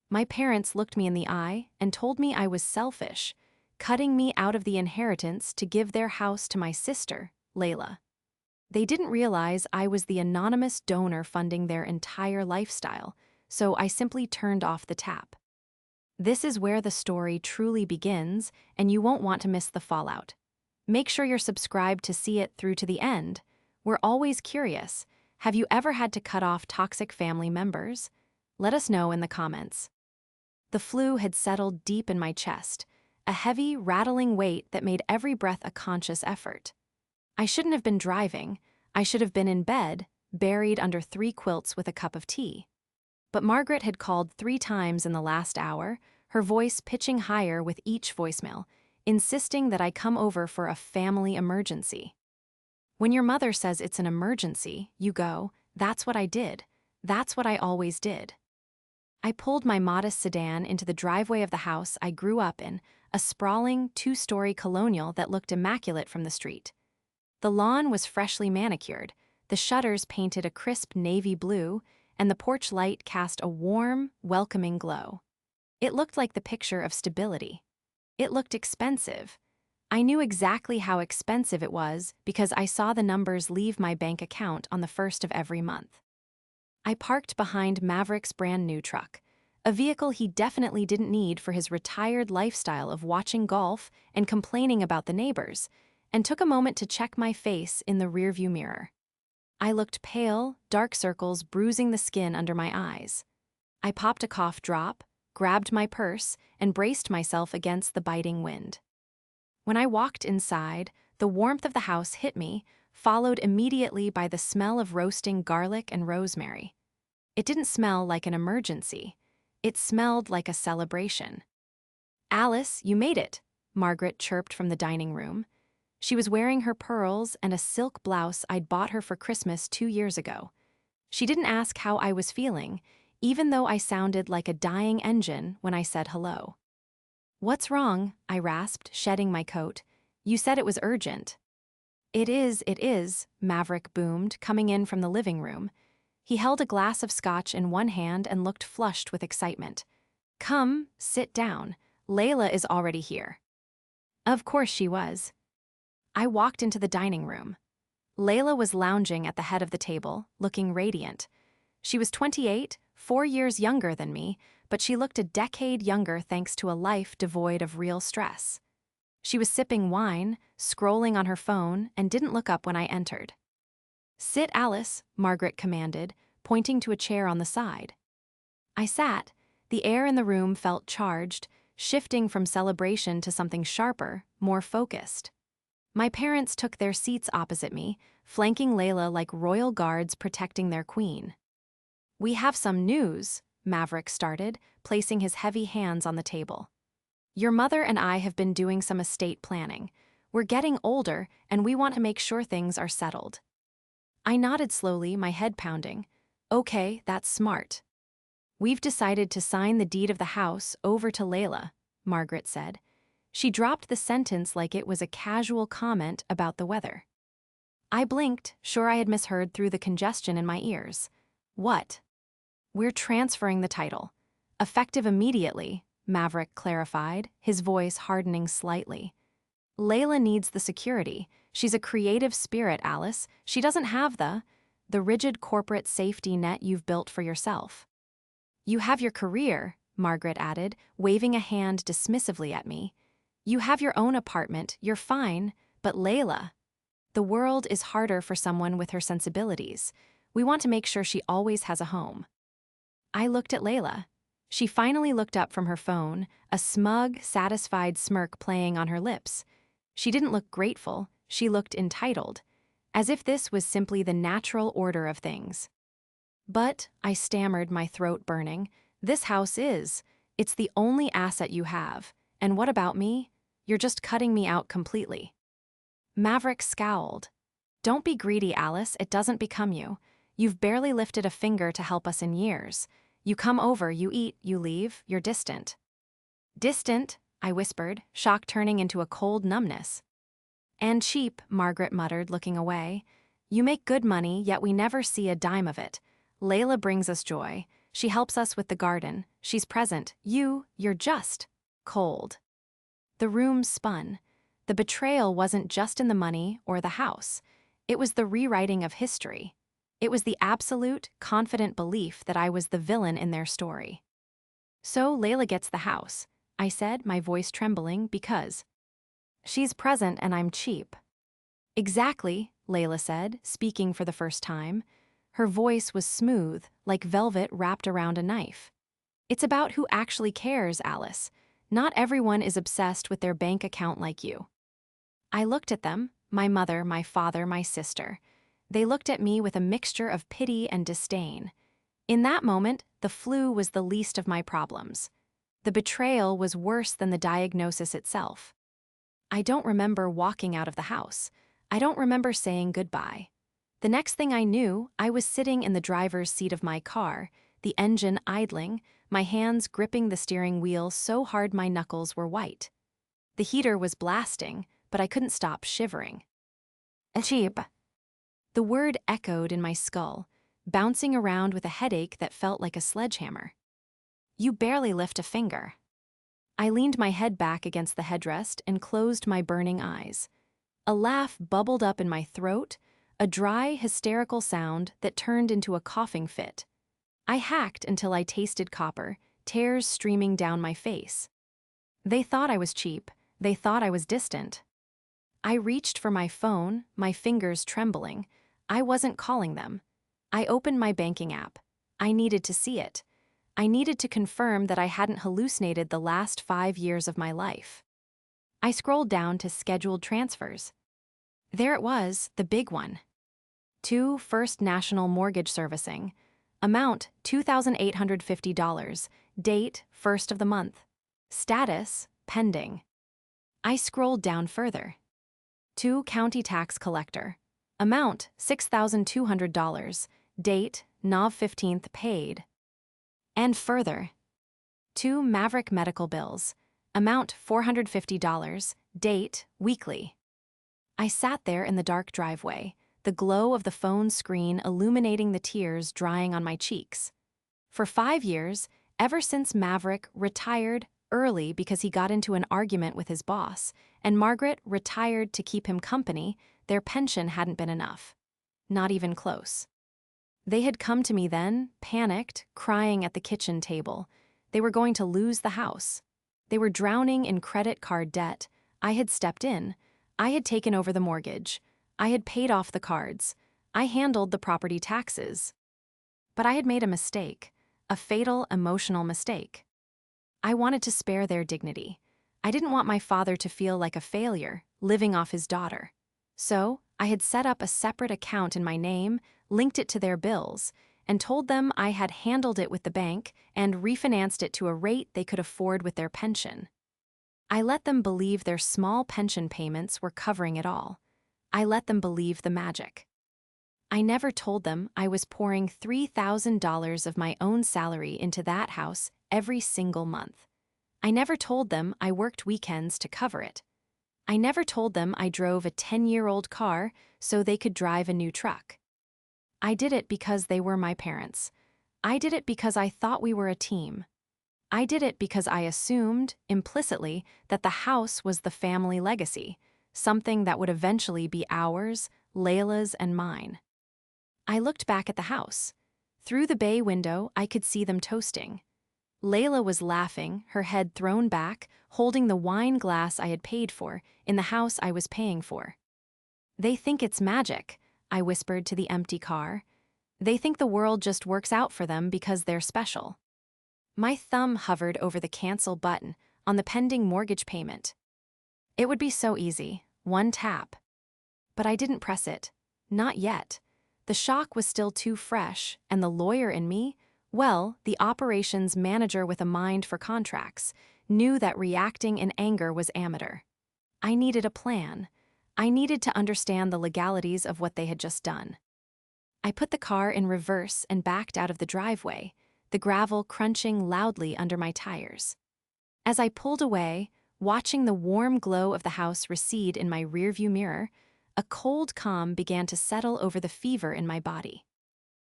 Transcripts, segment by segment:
My parents looked me in the eye and told me I was selfish, cutting me out of the inheritance to give their house to my sister, Layla. They didn't realize I was the anonymous donor funding their entire lifestyle, so I simply turned off the tap. This is where the story truly begins, and you won't want to miss the fallout. Make sure you're subscribed to see it through to the end. We're always curious. Have you ever had to cut off toxic family members? Let us know in the comments. The flu had settled deep in my chest, a heavy, rattling weight that made every breath a conscious effort. I shouldn't have been driving. I should have been in bed, buried under 3 quilts with a cup of tea. But Margaret had called 3 times in the last hour, her voice pitching higher with each voicemail, insisting that I come over for a family emergency. When your mother says it's an emergency, you go, "That's what I did. That's what I always did." I pulled my modest sedan into the driveway of the house I grew up in, a sprawling 2-story colonial that looked immaculate from the street. The lawn was freshly manicured, the shutters painted a crisp navy blue, and the porch light cast a warm, welcoming glow. It looked like the picture of stability. It looked expensive. I knew exactly how expensive it was because I saw the numbers leave my bank account on the 1st of every month. I parked behind Maverick's brand new truck, a vehicle he definitely didn't need for his retired lifestyle of watching golf and complaining about the neighbors, and took a moment to check my face in the rearview mirror. I looked pale, dark circles bruising the skin under my eyes. I popped a cough drop, grabbed my purse, and braced myself against the biting wind. When I walked inside, the warmth of the house hit me, followed immediately by the smell of roasting garlic and rosemary. It didn't smell like an emergency. It smelled like a celebration. "Alice, you made it," Margaret chirped from the dining room. She was wearing her pearls and a silk blouse I'd bought her for Christmas 2 years ago. She didn't ask how I was feeling, even though I sounded like a dying engine when I said hello. "What's wrong?" I rasped, shedding my coat. "You said it was urgent." It is," Maverick boomed, coming in from the living room. He held a glass of scotch in one hand and looked flushed with excitement. "Come, sit down. Layla is already here." Of course she was. I walked into the dining room. Layla was lounging at the head of the table, looking radiant. She was 28, 4 years younger than me, but she looked a decade younger thanks to a life devoid of real stress. She was sipping wine, scrolling on her phone, and didn't look up when I entered. "Sit, Alice," Margaret commanded, pointing to a chair on the side. I sat. The air in the room felt charged, shifting from celebration to something sharper, more focused. My parents took their seats opposite me, flanking Layla like royal guards protecting their queen. "We have some news," Maverick started, placing his heavy hands on the table. "Your mother and I have been doing some estate planning. We're getting older, and we want to make sure things are settled." I nodded slowly, my head pounding. "Okay, that's smart." "We've decided to sign the deed of the house over to Layla," Margaret said. She dropped the sentence like it was a casual comment about the weather. I blinked, sure I had misheard through the congestion in my ears. "What?" "We're transferring the title. Effective immediately," Maverick clarified, his voice hardening slightly. "Layla needs the security. She's a creative spirit, Alice. She doesn't have the rigid corporate safety net you've built for yourself." "You have your career," Margaret added, waving a hand dismissively at me. "You have your own apartment, you're fine, but Layla, the world is harder for someone with her sensibilities. We want to make sure she always has a home." I looked at Layla. She finally looked up from her phone, a smug, satisfied smirk playing on her lips. She didn't look grateful, she looked entitled, as if this was simply the natural order of things. "But," I stammered, my throat burning, "this house is. It's the only asset you have. And what about me? You're just cutting me out completely." Maverick scowled. "Don't be greedy, Alice, it doesn't become you. You've barely lifted a finger to help us in years. You come over, you eat, you leave, you're distant." "Distant," I whispered, shock turning into a cold numbness. "And cheap," Margaret muttered, looking away. "You make good money, yet we never see a dime of it. Layla brings us joy. She helps us with the garden. She's present. You're just cold. The room spun. The betrayal wasn't just in the money or the house. It was the rewriting of history. It was the absolute, confident belief that I was the villain in their story. So Layla gets the house, I said, my voice trembling, because she's present and I'm cheap. Exactly, Layla said, speaking for the first time. Her voice was smooth, like velvet wrapped around a knife. It's about who actually cares, Alice. Not everyone is obsessed with their bank account like you. I looked at them, my mother, my father, my sister. They looked at me with a mixture of pity and disdain. In that moment, the flu was the least of my problems. The betrayal was worse than the diagnosis itself. I don't remember walking out of the house. I don't remember saying goodbye. The next thing I knew, I was sitting in the driver's seat of my car, the engine idling, my hands gripping the steering wheel so hard my knuckles were white. The heater was blasting, but I couldn't stop shivering. Cheap. The word echoed in my skull, bouncing around with a headache that felt like a sledgehammer. You barely lift a finger. I leaned my head back against the headrest and closed my burning eyes. A laugh bubbled up in my throat, a dry, hysterical sound that turned into a coughing fit. I hacked until I tasted copper, tears streaming down my face. They thought I was cheap. They thought I was distant. I reached for my phone, my fingers trembling. I wasn't calling them. I opened my banking app. I needed to see it. I needed to confirm that I hadn't hallucinated the last 5 years of my life. I scrolled down to scheduled transfers. There it was, the big one. To First National Mortgage Servicing. Amount $2,850. Date 1st of the month. Status pending. I scrolled down further. To County Tax Collector. Amount $6,200. Date Nov 15th paid. And further. To Maverick Medical Bills. Amount $450. Date weekly. I sat there in the dark driveway, the glow of the phone screen illuminating the tears drying on my cheeks. For 5 years, ever since Maverick retired early because he got into an argument with his boss, and Margaret retired to keep him company, their pension hadn't been enough. Not even close. They had come to me then, panicked, crying at the kitchen table. They were going to lose the house. They were drowning in credit card debt. I had stepped in. I had taken over the mortgage. I had paid off the cards. I handled the property taxes. But I had made a mistake, a fatal emotional mistake. I wanted to spare their dignity. I didn't want my father to feel like a failure, living off his daughter. So, I had set up a separate account in my name, linked it to their bills, and told them I had handled it with the bank and refinanced it to a rate they could afford with their pension. I let them believe their small pension payments were covering it all. I let them believe the magic. I never told them I was pouring $3,000 of my own salary into that house every single month. I never told them I worked weekends to cover it. I never told them I drove a 10-year-old car so they could drive a new truck. I did it because they were my parents. I did it because I thought we were a team. I did it because I assumed, implicitly, that the house was the family legacy, something that would eventually be ours, Layla's and mine. I looked back at the house. Through the bay window, I could see them toasting. Layla was laughing, her head thrown back, holding the wine glass I had paid for, in the house I was paying for. They think it's magic, I whispered to the empty car. They think the world just works out for them because they're special. My thumb hovered over the cancel button on the pending mortgage payment. It would be so easy, one tap. But I didn't press it. Not yet. The shock was still too fresh, and the lawyer in me, well, the operations manager with a mind for contracts, knew that reacting in anger was amateur. I needed a plan. I needed to understand the legalities of what they had just done. I put the car in reverse and backed out of the driveway, the gravel crunching loudly under my tires. As I pulled away, watching the warm glow of the house recede in my rearview mirror, a cold calm began to settle over the fever in my body.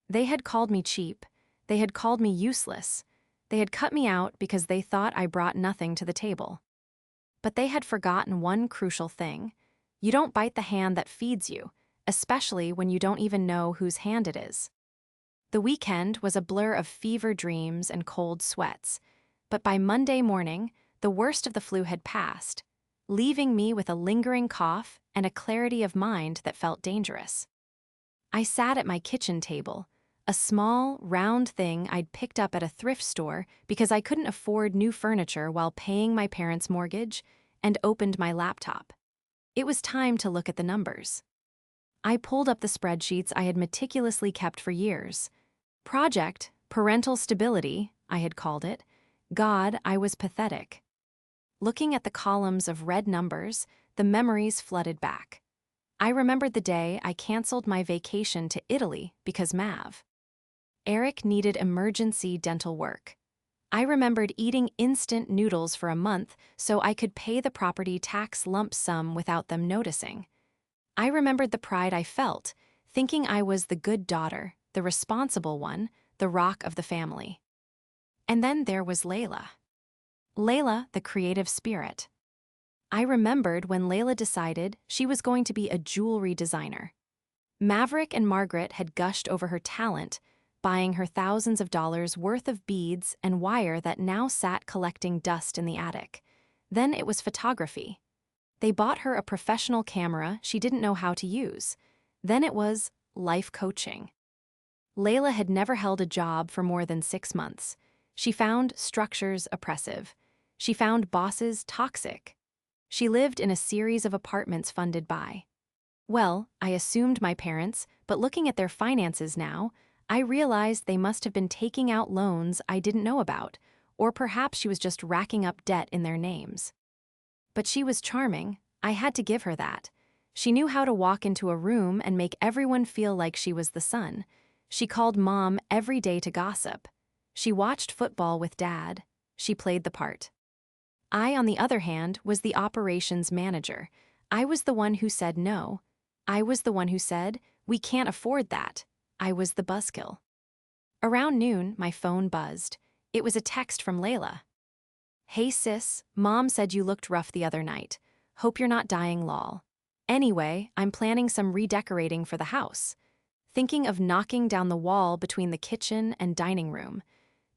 They had called me cheap. They had called me useless. They had cut me out because they thought I brought nothing to the table. But they had forgotten one crucial thing. You don't bite the hand that feeds you, especially when you don't even know whose hand it is. The weekend was a blur of fever dreams and cold sweats, but by Monday morning, the worst of the flu had passed, leaving me with a lingering cough and a clarity of mind that felt dangerous. I sat at my kitchen table, a small, round thing I'd picked up at a thrift store because I couldn't afford new furniture while paying my parents' mortgage, and opened my laptop. It was time to look at the numbers. I pulled up the spreadsheets I had meticulously kept for years. Project, Parental Stability, I had called it. God, I was pathetic. Looking at the columns of red numbers, the memories flooded back. I remembered the day I canceled my vacation to Italy because Eric needed emergency dental work. I remembered eating instant noodles for a month so I could pay the property tax lump sum without them noticing. I remembered the pride I felt, thinking I was the good daughter, the responsible one, the rock of the family. And then there was Layla. Layla, the creative spirit. I remembered when Layla decided she was going to be a jewelry designer. Maverick and Margaret had gushed over her talent, buying her thousands of dollars worth of beads and wire that now sat collecting dust in the attic. Then it was photography. They bought her a professional camera she didn't know how to use. Then it was life coaching. Layla had never held a job for more than 6 months. She found structures oppressive. She found bosses toxic. She lived in a series of apartments funded by. Well, I assumed my parents, but looking at their finances now, I realized they must have been taking out loans I didn't know about, or perhaps she was just racking up debt in their names. But she was charming. I had to give her that. She knew how to walk into a room and make everyone feel like she was the sun. She called Mom every day to gossip. She watched football with Dad. She played the part. I, on the other hand, was the operations manager. I was the one who said no. I was the one who said, "We can't afford that." I was the buzzkill. Around noon, my phone buzzed. It was a text from Layla. "Hey sis, Mom said you looked rough the other night. Hope you're not dying lol. Anyway, I'm planning some redecorating for the house. Thinking of knocking down the wall between the kitchen and dining room.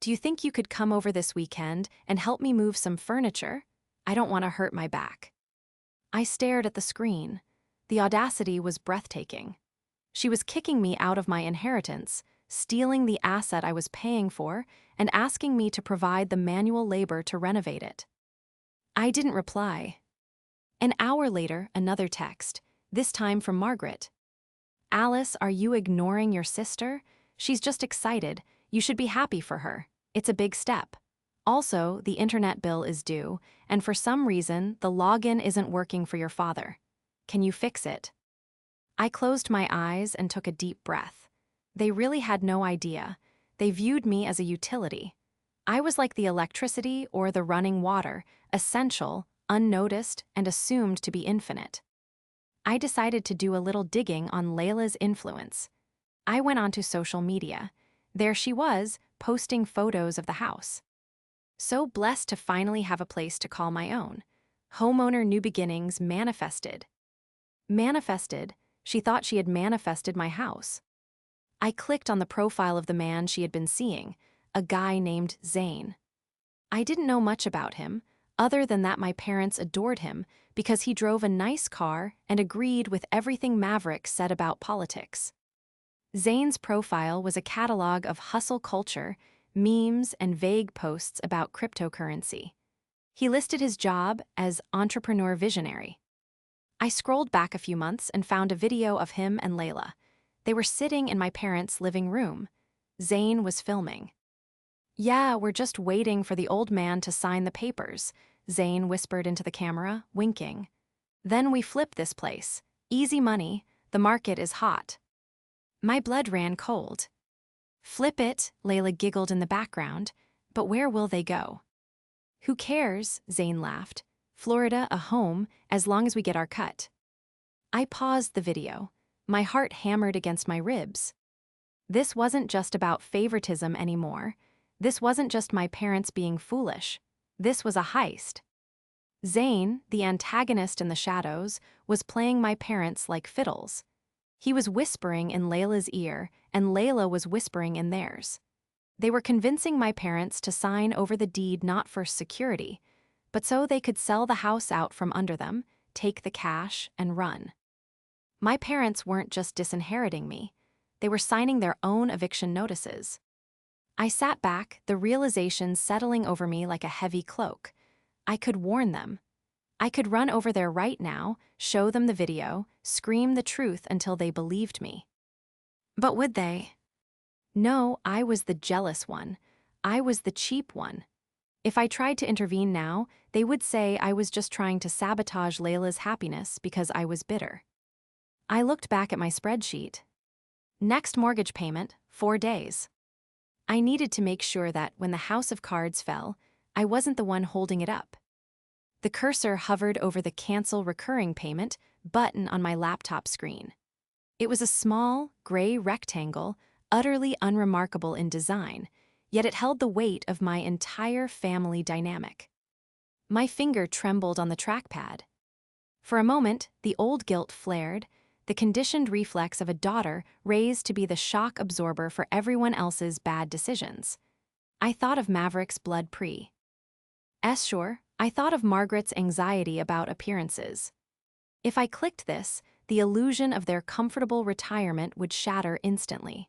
Do you think you could come over this weekend and help me move some furniture? I don't want to hurt my back." I stared at the screen. The audacity was breathtaking. She was kicking me out of my inheritance, stealing the asset I was paying for, and asking me to provide the manual labor to renovate it. I didn't reply. An hour later, another text, this time from Margaret. "Alice, are you ignoring your sister? She's just excited. You should be happy for her. It's a big step. Also, the internet bill is due, and for some reason, the login isn't working for your father. Can you fix it?" I closed my eyes and took a deep breath. They really had no idea. They viewed me as a utility. I was like the electricity or the running water, essential, unnoticed, and assumed to be infinite. I decided to do a little digging on Layla's influence. I went onto social media. There she was, posting photos of the house. So blessed to finally have a place to call my own. Homeowner New Beginnings manifested. Manifested? She thought she had manifested my house. I clicked on the profile of the man she had been seeing, a guy named Zane. I didn't know much about him, other than that my parents adored him because he drove a nice car and agreed with everything Maverick said about politics. Zane's profile was a catalog of hustle culture, memes, and vague posts about cryptocurrency. He listed his job as entrepreneur visionary. I scrolled back a few months and found a video of him and Layla. They were sitting in my parents' living room. Zane was filming. "Yeah, we're just waiting for the old man to sign the papers," Zane whispered into the camera, winking. "Then we flip this place. Easy money. The market is hot." My blood ran cold. "Flip it," Layla giggled in the background. "But where will they go?" "Who cares?" Zane laughed. "Florida, a home, as long as we get our cut." I paused the video. My heart hammered against my ribs. This wasn't just about favoritism anymore. This wasn't just my parents being foolish. This was a heist. Zane, the antagonist in the shadows, was playing my parents like fiddles. He was whispering in Layla's ear, and Layla was whispering in theirs. They were convincing my parents to sign over the deed not for security, but so they could sell the house out from under them, take the cash, and run. My parents weren't just disinheriting me. They were signing their own eviction notices. I sat back, the realization settling over me like a heavy cloak. I could warn them. I could run over there right now, show them the video, scream the truth until they believed me. But would they? No, I was the jealous one. I was the cheap one. If I tried to intervene now, they would say I was just trying to sabotage Layla's happiness because I was bitter. I looked back at my spreadsheet. Next mortgage payment, 4 days. I needed to make sure that when the house of cards fell, I wasn't the one holding it up. The cursor hovered over the cancel recurring payment button on my laptop screen. It was a small, gray rectangle, utterly unremarkable in design, yet it held the weight of my entire family dynamic. My finger trembled on the trackpad. For a moment, the old guilt flared, the conditioned reflex of a daughter raised to be the shock absorber for everyone else's bad decisions. I thought of Maverick's blood sure, I thought of Margaret's anxiety about appearances. If I clicked this, the illusion of their comfortable retirement would shatter instantly.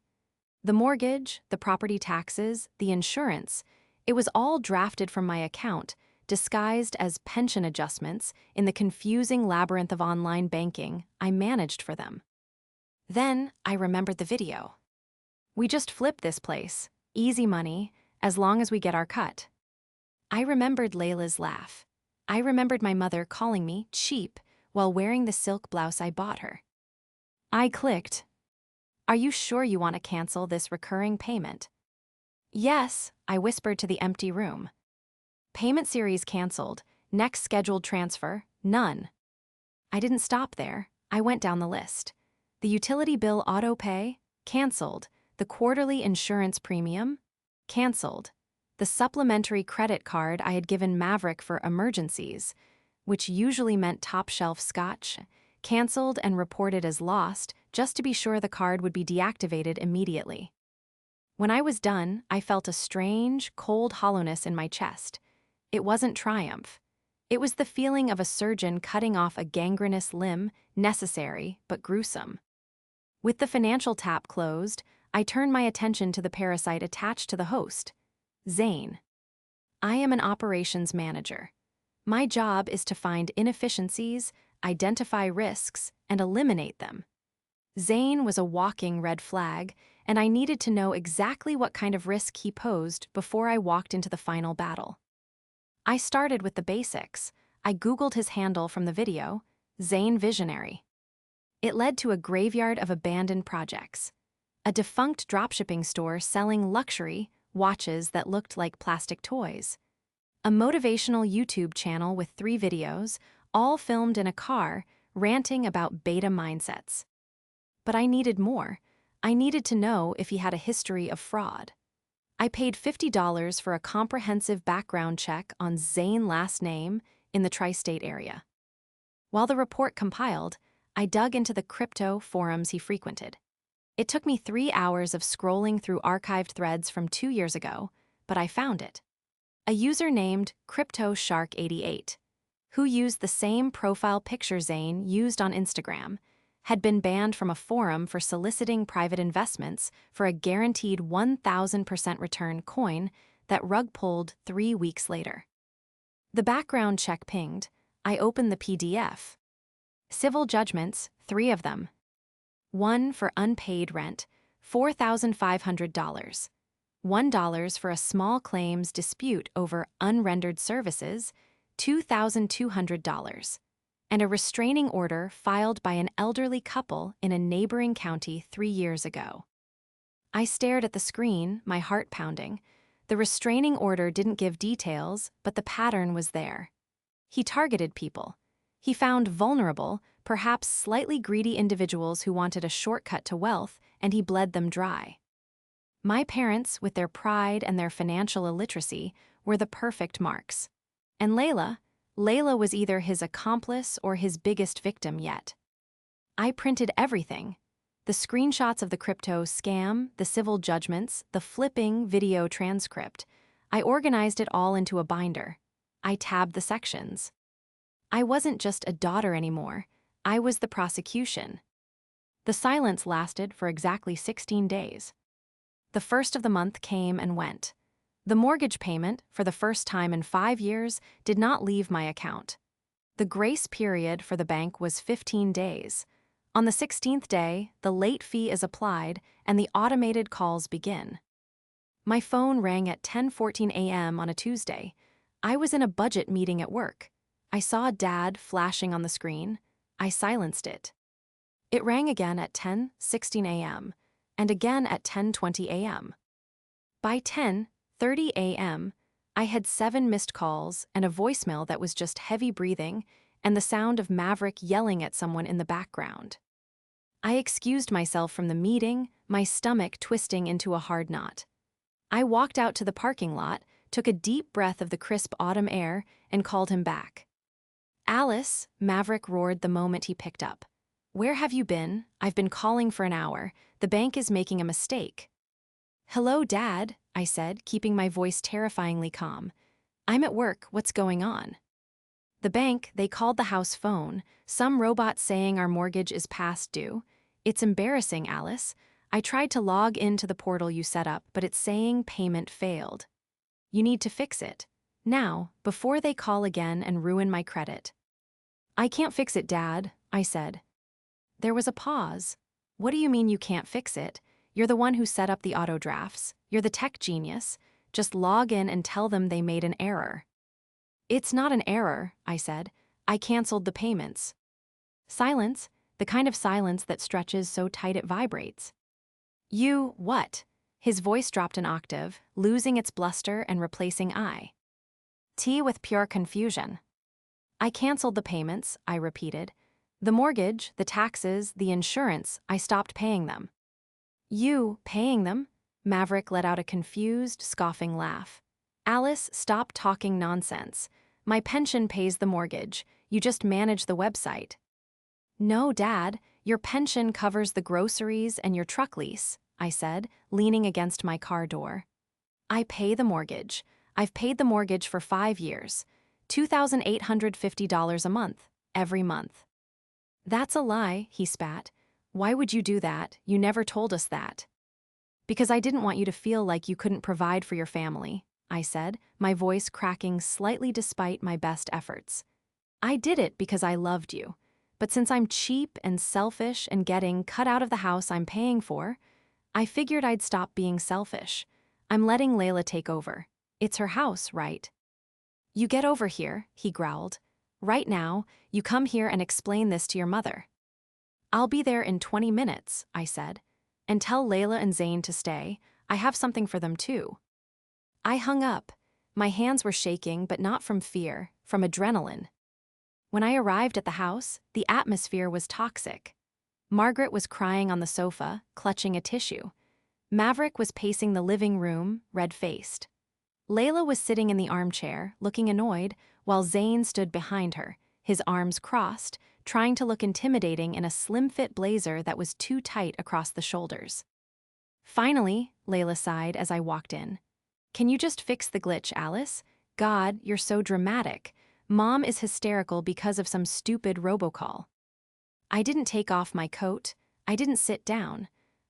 The mortgage, the property taxes, the insurance, it was all drafted from my account, disguised as pension adjustments in the confusing labyrinth of online banking I managed for them. Then I remembered the video. We just flip this place, easy money, as long as we get our cut. I remembered Layla's laugh. I remembered my mother calling me cheap while wearing the silk blouse I bought her. I clicked. Are you sure you want to cancel this recurring payment? Yes, I whispered to the empty room. Payment series canceled. Next scheduled transfer, none. I didn't stop there. I went down the list. The utility bill auto pay, canceled. The quarterly insurance premium, canceled. The supplementary credit card I had given Maverick for emergencies, which usually meant top-shelf scotch, canceled and reported as lost just to be sure the card would be deactivated immediately. When I was done, I felt a strange, cold hollowness in my chest. It wasn't triumph. It was the feeling of a surgeon cutting off a gangrenous limb, necessary but gruesome. With the financial tap closed, I turned my attention to the parasite attached to the host, Zane. I am an operations manager. My job is to find inefficiencies, identify risks, and eliminate them. Zane was a walking red flag, and I needed to know exactly what kind of risk he posed before I walked into the final battle. I started with the basics. I Googled his handle from the video, Zane Visionary. It led to a graveyard of abandoned projects. A defunct dropshipping store selling luxury watches that looked like plastic toys. A motivational YouTube channel with 3 videos, all filmed in a car, ranting about beta mindsets. But I needed more. I needed to know if he had a history of fraud. I paid $50 for a comprehensive background check on Zane last name in the tri-state area. While the report compiled, I dug into the crypto forums he frequented. It took me 3 hours of scrolling through archived threads from 2 years ago, but I found it. A user named CryptoShark88, who used the same profile picture Zane used on Instagram, had been banned from a forum for soliciting private investments for a guaranteed 1,000% return coin that rug pulled 3 weeks later. The background check pinged. I opened the PDF. Civil judgments, 3 of them. One for unpaid rent, $4,500. $1 for a small claims dispute over unrendered services, $2,200. And a restraining order filed by an elderly couple in a neighboring county 3 years ago. I stared at the screen, my heart pounding. The restraining order didn't give details, but the pattern was there. He targeted people. He found vulnerable, perhaps slightly greedy individuals who wanted a shortcut to wealth, and he bled them dry. My parents, with their pride and their financial illiteracy, were the perfect marks. And Layla was either his accomplice or his biggest victim yet. I printed everything. The screenshots of the crypto scam, the civil judgments, the flipping video transcript. I organized it all into a binder. I tabbed the sections. I wasn't just a daughter anymore. I was the prosecution. The silence lasted for exactly 16 days. The first of the month came and went. The mortgage payment, for the first time in 5 years, did not leave my account. The grace period for the bank was 15 days. On the 16th day, the late fee is applied and the automated calls begin. My phone rang at 10:14 a.m. on a Tuesday. I was in a budget meeting at work. I saw Dad flashing on the screen. I silenced it. It rang again at 10:16 a.m. and again at 10:20 a.m. By 10:30 a.m., I had 7 missed calls and a voicemail that was just heavy breathing and the sound of Maverick yelling at someone in the background. I excused myself from the meeting, my stomach twisting into a hard knot. I walked out to the parking lot, took a deep breath of the crisp autumn air, and called him back. "Alice," Maverick roared the moment he picked up. "Where have you been? I've been calling for an hour. The bank is making a mistake." "Hello, Dad," I said, keeping my voice terrifyingly calm. "I'm at work. What's going on?" "The bank, they called the house phone. Some robot saying our mortgage is past due. It's embarrassing, Alice. I tried to log into the portal you set up, but it's saying payment failed. You need to fix it. Now, before they call again and ruin my credit." "I can't fix it, Dad," I said. There was a pause. "What do you mean you can't fix it? You're the one who set up the auto drafts. You're the tech genius. Just log in and tell them they made an error." "It's not an error," I said. "I canceled the payments." Silence, the kind of silence that stretches so tight it vibrates. "You, what?" His voice dropped an octave, losing its bluster and replacing I. T with pure confusion. "I canceled the payments," I repeated. "The mortgage, the taxes, the insurance, I stopped paying them." "You, paying them?" Maverick let out a confused, scoffing laugh. "Alice, stop talking nonsense. My pension pays the mortgage. You just manage the website." "No, Dad, your pension covers the groceries and your truck lease," I said, leaning against my car door. "I pay the mortgage. I've paid the mortgage for 5 years. $2,850 a month, every month." "That's a lie," he spat. "Why would you do that? You never told us that." "Because I didn't want you to feel like you couldn't provide for your family," I said, my voice cracking slightly despite my best efforts. "I did it because I loved you. But since I'm cheap and selfish and getting cut out of the house I'm paying for, I figured I'd stop being selfish. I'm letting Layla take over. It's her house, right?" "You get over here," he growled. "Right now, you come here and explain this to your mother." "I'll be there in 20 minutes, I said. "And tell Layla and Zane to stay. I have something for them too." I hung up. My hands were shaking, but not from fear, from adrenaline. When I arrived at the house, the atmosphere was toxic. Margaret was crying on the sofa, clutching a tissue. Maverick was pacing the living room, red-faced. Layla was sitting in the armchair, looking annoyed, while Zane stood behind her, his arms crossed, trying to look intimidating in a slim-fit blazer that was too tight across the shoulders. "Finally," Layla sighed as I walked in. "Can you just fix the glitch, Alice? God, you're so dramatic. Mom is hysterical because of some stupid robocall." I didn't take off my coat. I didn't sit down.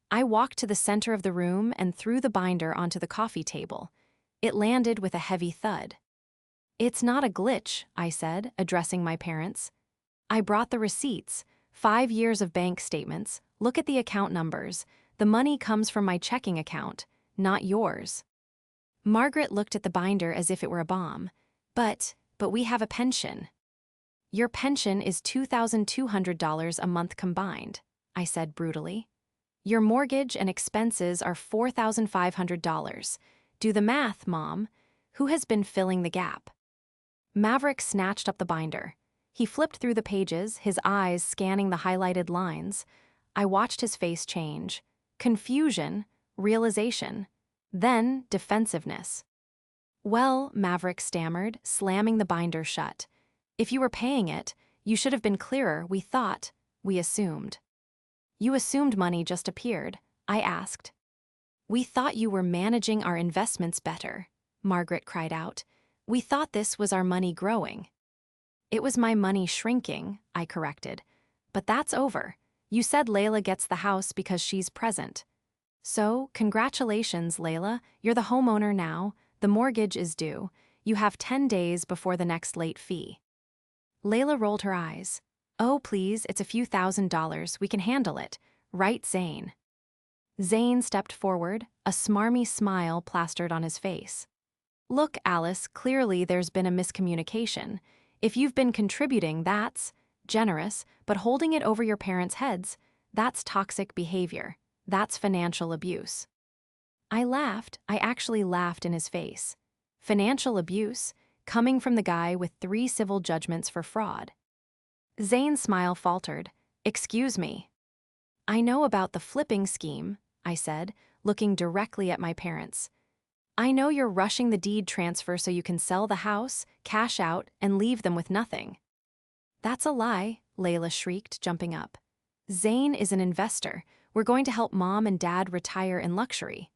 I walked to the center of the room and threw the binder onto the coffee table. It landed with a heavy thud. "It's not a glitch," I said, addressing my parents. "I brought the receipts, 5 years of bank statements. Look at the account numbers. The money comes from my checking account, not yours." Margaret looked at the binder as if it were a bomb. But we have a pension." "Your pension is $2,200 a month combined," I said brutally. "Your mortgage and expenses are $4,500. Do the math, Mom. Who has been filling the gap?" Maverick snatched up the binder. He flipped through the pages, his eyes scanning the highlighted lines. I watched his face change. Confusion, realization, then defensiveness. Well, Maverick stammered, slamming the binder shut. If you were paying it, you should have been clearer, we thought, we assumed. You assumed money just appeared, I asked. We thought you were managing our investments better, Margaret cried out. We thought this was our money growing. It was my money shrinking, I corrected. But that's over. You said Layla gets the house because she's present. So, congratulations, Layla, you're the homeowner now, the mortgage is due, you have 10 days before the next late fee. Layla rolled her eyes. Oh, please, it's a few $1,000s, we can handle it, right, Zane? Zane stepped forward, a smarmy smile plastered on his face. Look, Alice, clearly there's been a miscommunication. If you've been contributing, that's generous, but holding it over your parents' heads, that's toxic behavior. That's financial abuse. I laughed. I actually laughed in his face. Financial abuse, coming from the guy with 3 civil judgments for fraud. Zane's smile faltered. Excuse me. I know about the flipping scheme, I said, looking directly at my parents. I know you're rushing the deed transfer so you can sell the house, cash out, and leave them with nothing. That's a lie, Layla shrieked, jumping up. Zane is an investor. We're going to help Mom and Dad retire in luxury.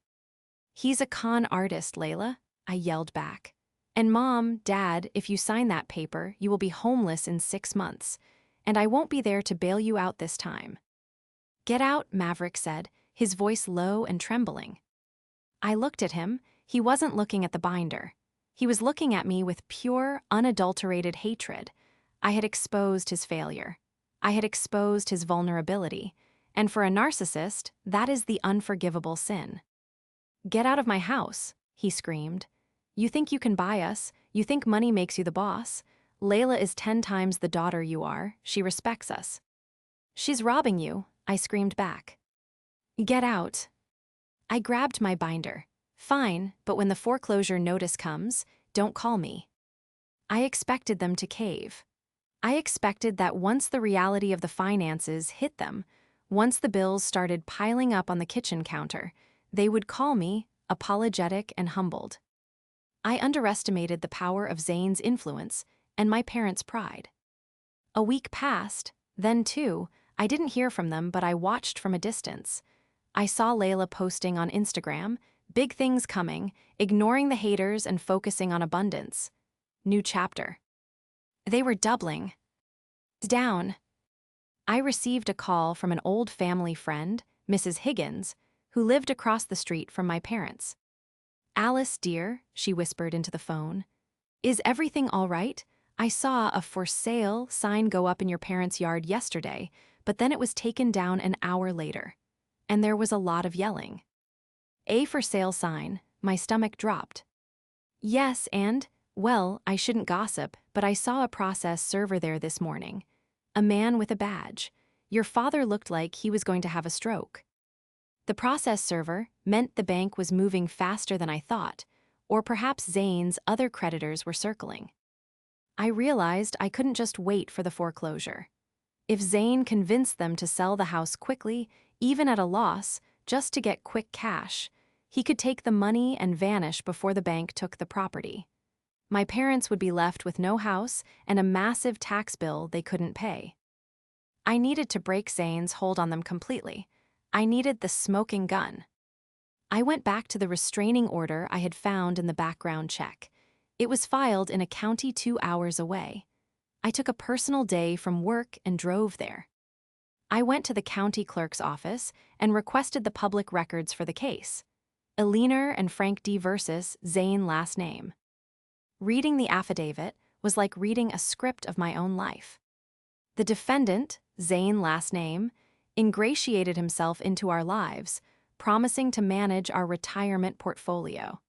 He's a con artist, Layla, I yelled back. And Mom, Dad, if you sign that paper, you will be homeless in 6 months. And I won't be there to bail you out this time. Get out, Maverick said, his voice low and trembling. I looked at him. He wasn't looking at the binder. He was looking at me with pure, unadulterated hatred. I had exposed his failure. I had exposed his vulnerability. And for a narcissist, that is the unforgivable sin. Get out of my house, he screamed. You think you can buy us? You think money makes you the boss? Layla is 10 times the daughter you are. She respects us. She's robbing you, I screamed back. Get out. I grabbed my binder. Fine, but when the foreclosure notice comes, don't call me. I expected them to cave. I expected that once the reality of the finances hit them, once the bills started piling up on the kitchen counter, they would call me, apologetic and humbled. I underestimated the power of Zane's influence and my parents' pride. A week passed, then 2, I didn't hear from them, but I watched from a distance. I saw Layla posting on Instagram, big things coming, ignoring the haters and focusing on abundance. New chapter. They were doubling. Down. I received a call from an old family friend, Mrs. Higgins, who lived across the street from my parents. Alice, dear, she whispered into the phone. Is everything all right? I saw a for sale sign go up in your parents' yard yesterday, but then it was taken down an hour later. And there was a lot of yelling. A for sale sign, my stomach dropped. Yes, and, well, I shouldn't gossip, but I saw a process server there this morning. A man with a badge. Your father looked like he was going to have a stroke. The process server meant the bank was moving faster than I thought, or perhaps Zane's other creditors were circling. I realized I couldn't just wait for the foreclosure. If Zane convinced them to sell the house quickly, even at a loss, just to get quick cash, he could take the money and vanish before the bank took the property. My parents would be left with no house and a massive tax bill they couldn't pay. I needed to break Zane's hold on them completely. I needed the smoking gun. I went back to the restraining order I had found in the background check. It was filed in a county 2 hours away. I took a personal day from work and drove there. I went to the county clerk's office and requested the public records for the case. Eleanor and Frank D. versus Zane last name. Reading the affidavit was like reading a script of my own life. The defendant, Zane last name, ingratiated himself into our lives, promising to manage our retirement portfolio.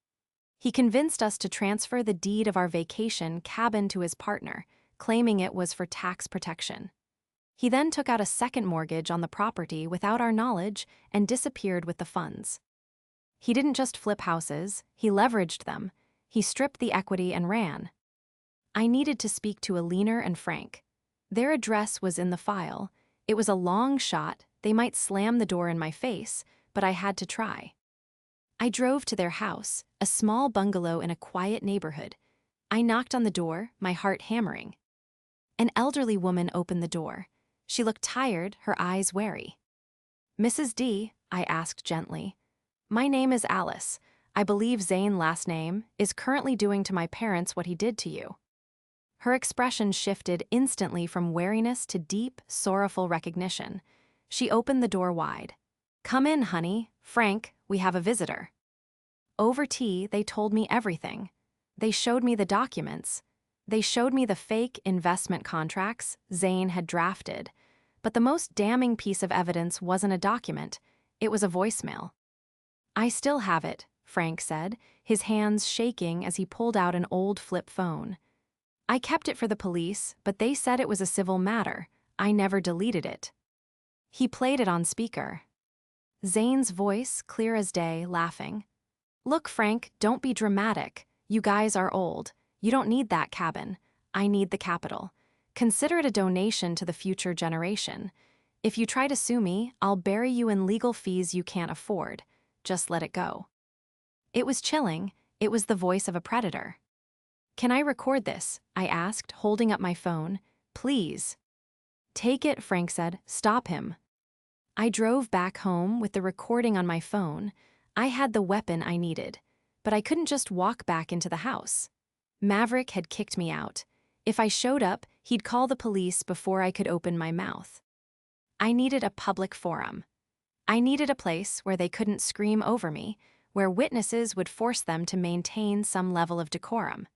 He convinced us to transfer the deed of our vacation cabin to his partner, claiming it was for tax protection. He then took out a second mortgage on the property without our knowledge and disappeared with the funds. He didn't just flip houses, he leveraged them. He stripped the equity and ran. I needed to speak to Eleanor and Frank. Their address was in the file. It was a long shot, they might slam the door in my face, but I had to try. I drove to their house, a small bungalow in a quiet neighborhood. I knocked on the door, my heart hammering. An elderly woman opened the door. She looked tired, her eyes wary. "Mrs. D," I asked gently. "My name is Alice. I believe Zane, last name, is currently doing to my parents what he did to you." Her expression shifted instantly from wariness to deep, sorrowful recognition. She opened the door wide. "Come in, honey. Frank, we have a visitor." Over tea, they told me everything. They showed me the documents. They showed me the fake investment contracts Zane had drafted. But the most damning piece of evidence wasn't a document. It was a voicemail. "I still have it," Frank said, his hands shaking as he pulled out an old flip phone. "I kept it for the police, but they said it was a civil matter. I never deleted it." He played it on speaker. Zane's voice, clear as day, laughing. "Look, Frank, don't be dramatic. You guys are old. You don't need that cabin. I need the capital. Consider it a donation to the future generation. If you try to sue me, I'll bury you in legal fees you can't afford. Just let it go." It was chilling. It was the voice of a predator. "Can I record this?" I asked, holding up my phone. "Please." "Take it," Frank said. "Stop him." I drove back home with the recording on my phone. I had the weapon I needed, but I couldn't just walk back into the house. Maverick had kicked me out. If I showed up, he'd call the police before I could open my mouth. I needed a public forum. I needed a place where they couldn't scream over me, where witnesses would force them to maintain some level of decorum.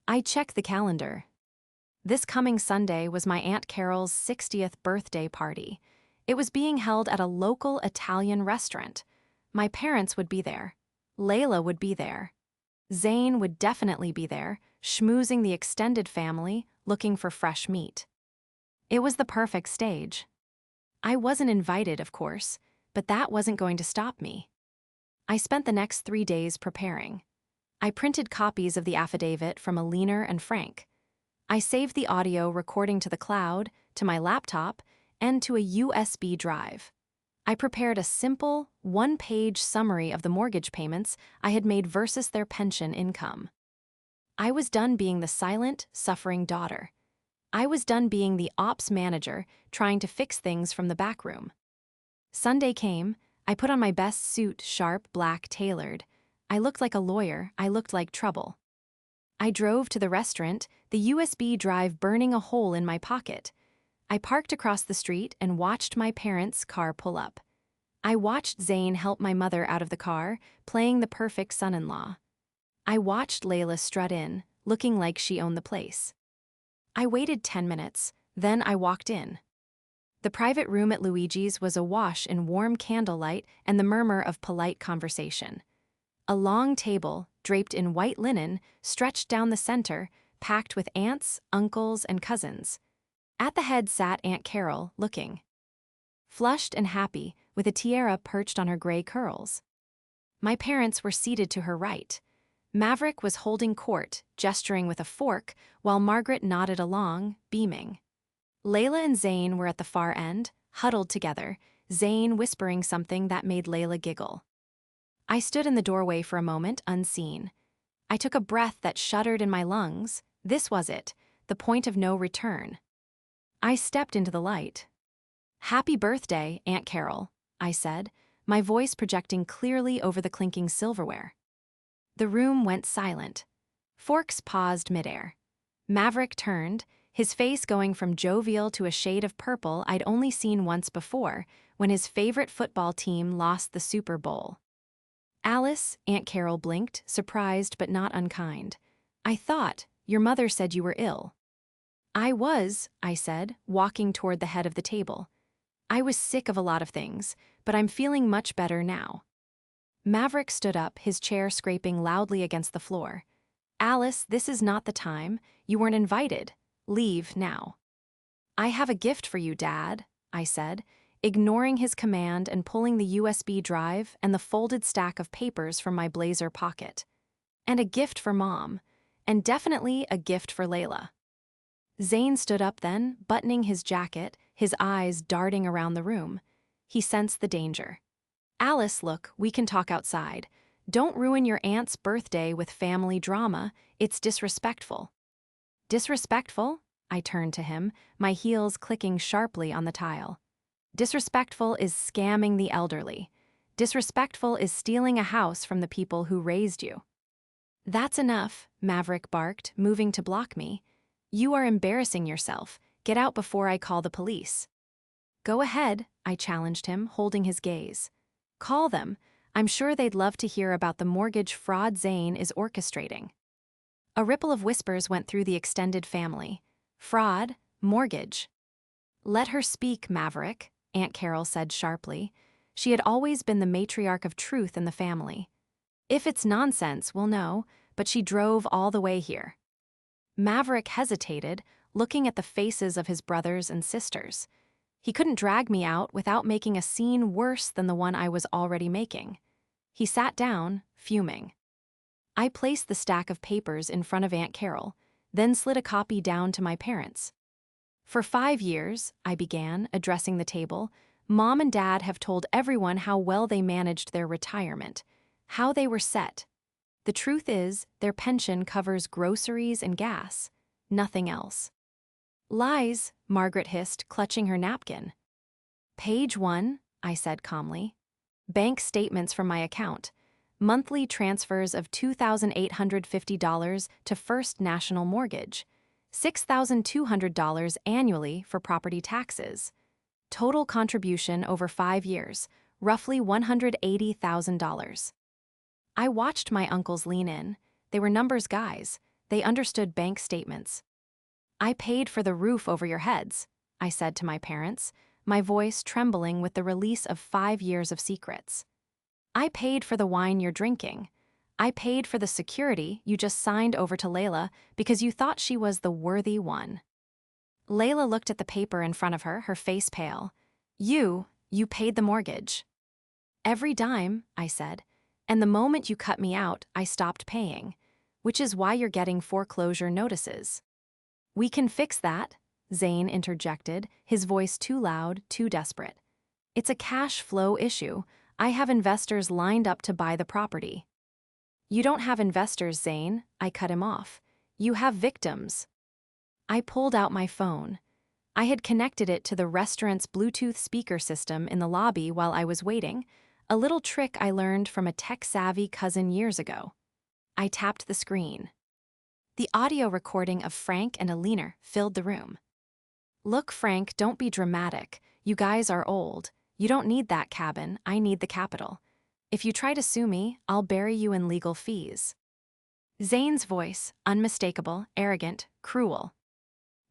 I checked the calendar. This coming Sunday was my Aunt Carol's 60th birthday party. It was being held at a local Italian restaurant. My parents would be there. Layla would be there. Zane would definitely be there, schmoozing the extended family, looking for fresh meat. It was the perfect stage. I wasn't invited, of course, but that wasn't going to stop me. I spent the next 3 days preparing. I printed copies of the affidavit from Alina and Frank. I saved the audio recording to the cloud, to my laptop, and to a USB drive. I prepared a simple, one-page summary of the mortgage payments I had made versus their pension income. I was done being the silent, suffering daughter. I was done being the ops manager trying to fix things from the back room. Sunday came. I put on my best suit, sharp, black, tailored. I looked like a lawyer. I looked like trouble. I drove to the restaurant, the USB drive burning a hole in my pocket. I parked across the street and watched my parents' car pull up. I watched Zane help my mother out of the car, playing the perfect son-in-law. I watched Layla strut in, looking like she owned the place. I waited 10 minutes, then I walked in. The private room at Luigi's was awash in warm candlelight and the murmur of polite conversation. A long table, draped in white linen, stretched down the center, packed with aunts, uncles, and cousins. At the head sat Aunt Carol, looking flushed and happy, with a tiara perched on her gray curls. My parents were seated to her right. Maverick was holding court, gesturing with a fork, while Margaret nodded along, beaming. Layla and Zane were at the far end, huddled together, Zane whispering something that made Layla giggle. I stood in the doorway for a moment, unseen. I took a breath that shuddered in my lungs. This was it, the point of no return. I stepped into the light. "Happy birthday, Aunt Carol," I said, my voice projecting clearly over the clinking silverware. The room went silent. Forks paused midair. Maverick turned, his face going from jovial to a shade of purple I'd only seen once before, when his favorite football team lost the Super Bowl. "Alice," Aunt Carol blinked, surprised but not unkind. "I thought your mother said you were ill." "I was," I said, walking toward the head of the table. "I was sick of a lot of things, but I'm feeling much better now." Maverick stood up, his chair scraping loudly against the floor. "Alice, this is not the time. You weren't invited. Leave now." "I have a gift for you, Dad," I said, ignoring his command and pulling the USB drive and the folded stack of papers from my blazer pocket. "And a gift for Mom, and definitely a gift for Layla." Zane stood up then, buttoning his jacket, his eyes darting around the room. He sensed the danger. "Alice, look, we can talk outside. Don't ruin your aunt's birthday with family drama. It's disrespectful. Disrespectful? I turned to him, my heels clicking sharply on the tile. Disrespectful is scamming the elderly. Disrespectful is stealing a house from the people who raised you. That's enough, Maverick barked, moving to block me. You are embarrassing yourself. Get out before I call the police. Go ahead, I challenged him, holding his gaze. Call them. I'm sure they'd love to hear about the mortgage fraud Zane is orchestrating. A ripple of whispers went through the extended family. Fraud, mortgage. Let her speak, Maverick, Aunt Carol said sharply. She had always been the matriarch of truth in the family. If it's nonsense, we'll know, but she drove all the way here. Maverick hesitated, looking at the faces of his brothers and sisters. He couldn't drag me out without making a scene worse than the one I was already making. He sat down, fuming. I placed the stack of papers in front of Aunt Carol, then slid a copy down to my parents. For 5 years, I began, addressing the table, Mom and Dad have told everyone how well they managed their retirement, how they were set. The truth is, their pension covers groceries and gas, nothing else. Lies, Margaret hissed, clutching her napkin. Page 1, I said calmly. Bank statements from my account. Monthly transfers of $2,850 to First National Mortgage. $6,200 annually for property taxes. Total contribution over 5 years, roughly $180,000. I watched my uncles lean in. They were numbers guys. They understood bank statements. I paid for the roof over your heads, I said to my parents, my voice trembling with the release of 5 years of secrets. I paid for the wine you're drinking. I paid for the security you just signed over to Layla because you thought she was the worthy one. Layla looked at the paper in front of her, her face pale. You paid the mortgage. Every dime, I said, and the moment you cut me out, I stopped paying, which is why you're getting foreclosure notices. We can fix that, Zane interjected, his voice too loud, too desperate. It's a cash flow issue. I have investors lined up to buy the property. You don't have investors, Zane, I cut him off. You have victims. I pulled out my phone. I had connected it to the restaurant's Bluetooth speaker system in the lobby while I was waiting, a little trick I learned from a tech-savvy cousin years ago. I tapped the screen. The audio recording of Frank and Alina filled the room. Look, Frank, don't be dramatic. You guys are old. You don't need that cabin, I need the capital. If you try to sue me, I'll bury you in legal fees. Zane's voice, unmistakable, arrogant, cruel.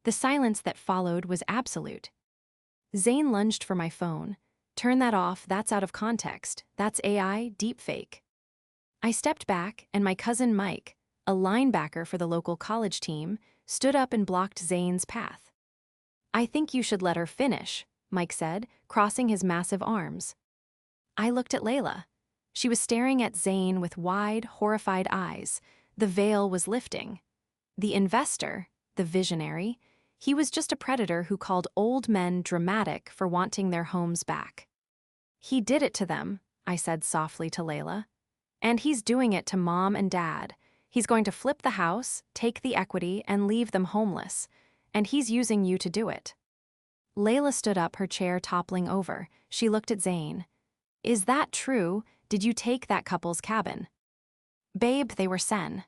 The silence that followed was absolute. Zane lunged for my phone. Turn that off, that's out of context. That's AI, deepfake. I stepped back, and my cousin Mike, a linebacker for the local college team, stood up and blocked Zane's path. I think you should let her finish, Mike said, crossing his massive arms. I looked at Layla. She was staring at Zane with wide, horrified eyes. The veil was lifting. The investor, the visionary, he was just a predator who called old men dramatic for wanting their homes back. He did it to them, I said softly to Layla. And he's doing it to Mom and Dad. He's going to flip the house, take the equity, and leave them homeless. And he's using you to do it. Layla stood up, her chair toppling over. She looked at Zane. Is that true? Did you take that couple's cabin? Babe, they were sen.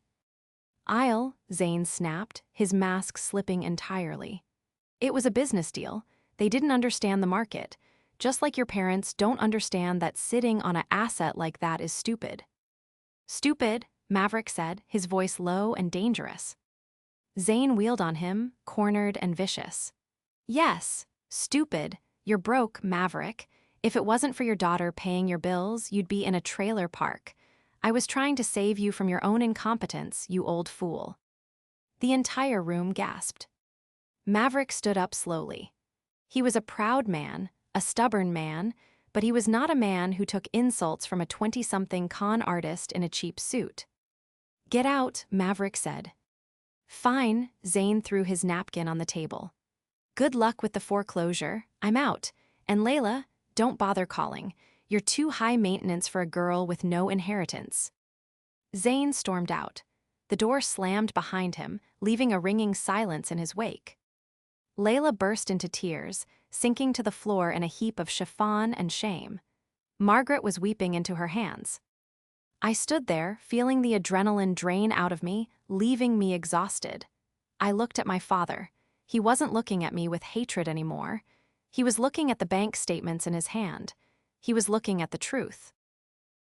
Zane snapped, his mask slipping entirely. It was a business deal. They didn't understand the market. Just like your parents don't understand that sitting on an asset like that is stupid. Stupid, Maverick said, his voice low and dangerous. Zane wheeled on him, cornered and vicious. Yes, stupid. You're broke, Maverick. If it wasn't for your daughter paying your bills, you'd be in a trailer park. I was trying to save you from your own incompetence, you old fool. The entire room gasped. Maverick stood up slowly. He was a proud man, a stubborn man, but he was not a man who took insults from a 20-something con artist in a cheap suit. Get out, Maverick said. Fine, Zane threw his napkin on the table. Good luck with the foreclosure. I'm out. And Layla, don't bother calling. You're too high maintenance for a girl with no inheritance." Zane stormed out. The door slammed behind him, leaving a ringing silence in his wake. Layla burst into tears, sinking to the floor in a heap of chiffon and shame. Margaret was weeping into her hands. I stood there, feeling the adrenaline drain out of me, leaving me exhausted. I looked at my father. He wasn't looking at me with hatred anymore. He was looking at the bank statements in his hand. He was looking at the truth.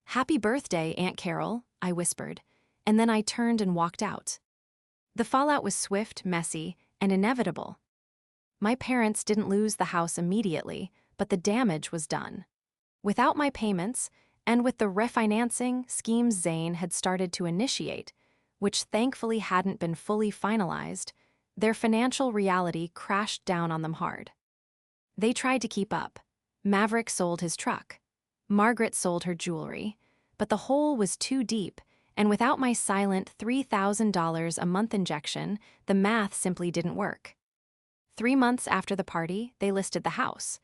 "Happy birthday, Aunt Carol," I whispered, and then I turned and walked out. The fallout was swift, messy, and inevitable. My parents didn't lose the house immediately, but the damage was done. Without my payments, and with the refinancing schemes Zane had started to initiate, which thankfully hadn't been fully finalized, their financial reality crashed down on them hard. They tried to keep up. Maverick sold his truck. Margaret sold her jewelry. But the hole was too deep, and without my silent $3,000 a month injection, the math simply didn't work. 3 months after the party, they listed the house.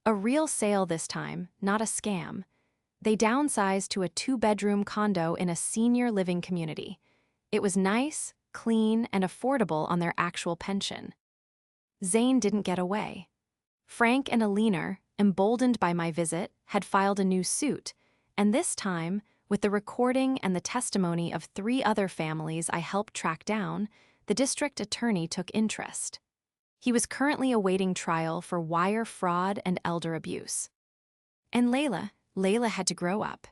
A real sale this time, not a scam. They downsized to a 2-bedroom condo in a senior living community. It was nice, clean, and affordable on their actual pension. Zane didn't get away. Frank and Alina, emboldened by my visit, had filed a new suit, and this time, with the recording and the testimony of 3 other families I helped track down, the district attorney took interest. He was currently awaiting trial for wire fraud and elder abuse. And Layla had to grow up.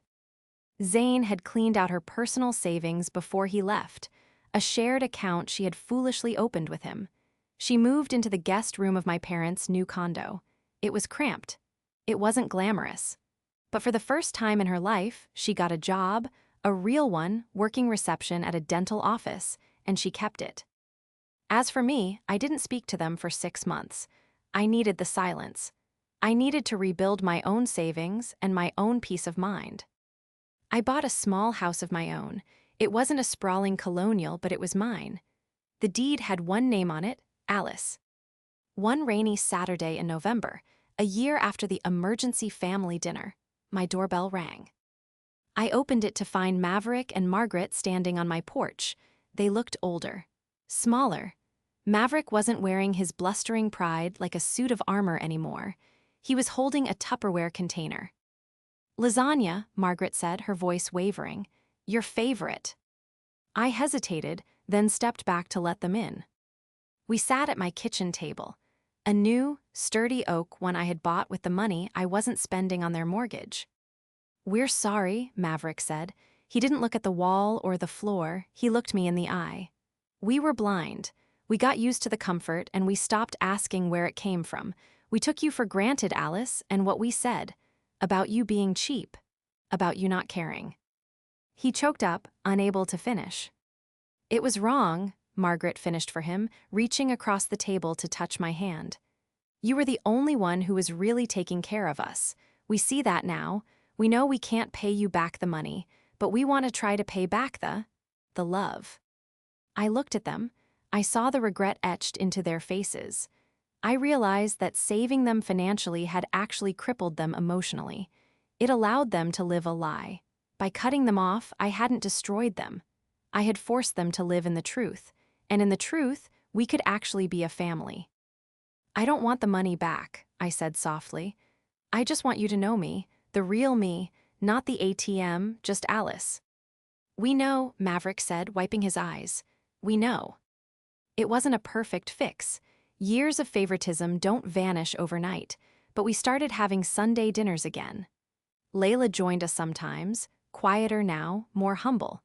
Zane had cleaned out her personal savings before he left, a shared account she had foolishly opened with him. She moved into the guest room of my parents' new condo. It was cramped. It wasn't glamorous. But for the first time in her life, she got a job, a real one, working reception at a dental office, and she kept it. As for me, I didn't speak to them for 6 months. I needed the silence. I needed to rebuild my own savings and my own peace of mind. I bought a small house of my own. It wasn't a sprawling colonial, but it was mine. The deed had one name on it, Alice. One rainy Saturday in November, a year after the emergency family dinner, my doorbell rang. I opened it to find Maverick and Margaret standing on my porch. They looked older, smaller. Maverick wasn't wearing his blustering pride like a suit of armor anymore. He was holding a Tupperware container. "Lasagna," Margaret said, her voice wavering. "Your favorite." I hesitated, then stepped back to let them in. We sat at my kitchen table, a new, sturdy oak one I had bought with the money I wasn't spending on their mortgage. "We're sorry," Maverick said. He didn't look at the wall or the floor, he looked me in the eye. "We were blind. We got used to the comfort and we stopped asking where it came from. We took you for granted, Alice, and what we said. About you being cheap. About you not caring." He choked up, unable to finish. "It was wrong," Margaret finished for him, reaching across the table to touch my hand. "You were the only one who was really taking care of us. We see that now. We know we can't pay you back the money, but we want to try to pay back the love." I looked at them. I saw the regret etched into their faces. I realized that saving them financially had actually crippled them emotionally. It allowed them to live a lie. By cutting them off, I hadn't destroyed them. I had forced them to live in the truth, and in the truth, we could actually be a family. "I don't want the money back," I said softly. "I just want you to know me, the real me, not the ATM, just Alice." "We know," Maverick said, wiping his eyes. "We know." It wasn't a perfect fix. Years of favoritism don't vanish overnight, but we started having Sunday dinners again. Layla joined us sometimes, quieter now, more humble.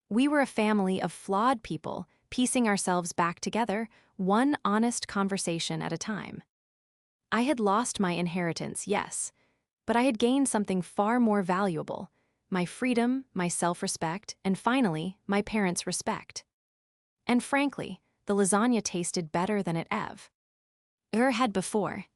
We were a family of flawed people, piecing ourselves back together, one honest conversation at a time. I had lost my inheritance, yes, but I had gained something far more valuable: my freedom, my self-respect, and finally, my parents' respect. And frankly, the lasagna tasted better than it ever had before.